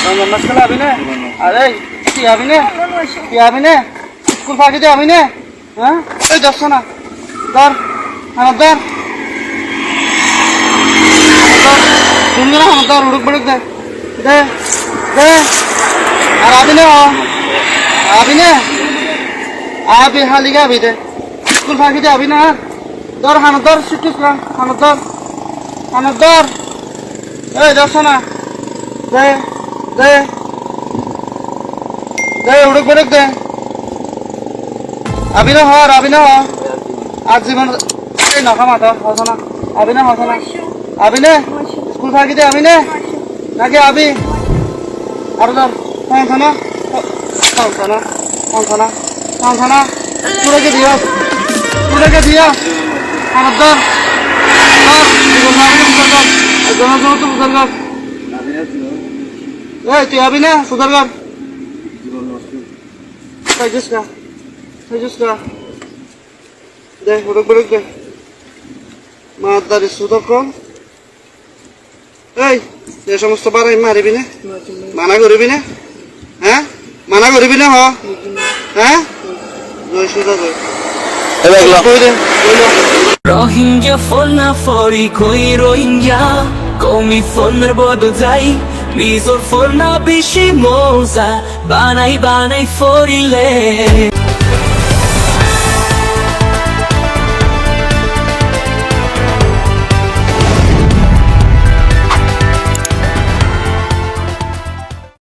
নমস্কার আবি না আরে কি আবি না কি আবি না স্কুল ফাঁকি দে আবি না হ্যাঁ এই যাচ্ছ না ধর আমার ধর তুমি না আমার ধর উড়ুক বুড়ুক দে দে দে আর আবি না আবি হালিকা আবি দে স্কুল ফাঁকি দে আবি না ধর হানত ধর সিটুস না হানত ধর এই যাচ্ছ না দে দে দে উড়ুক বুড়ুক দে আবি না আজ জীবন এই নখা মাথা হস না আবি না স্কুল ফাঁকি দে আবি না নাকি আবি আর ধর পৌঁছানা পুরোকে দিও আমার ধর এই তুই আবি না সুদার কর দে উড়ুক বুড়ুক দে মার দাঁড়ি সুদর কর এই এ সমস্ত বারে মারিবি না মানা করবি না হ্যাঁ মানা করবি না হ্যাঁ জয় সুদা জয় Rohingya folna fori koi Rohingya Komi folner bodo jai Bizor folna bishi moza Banai forile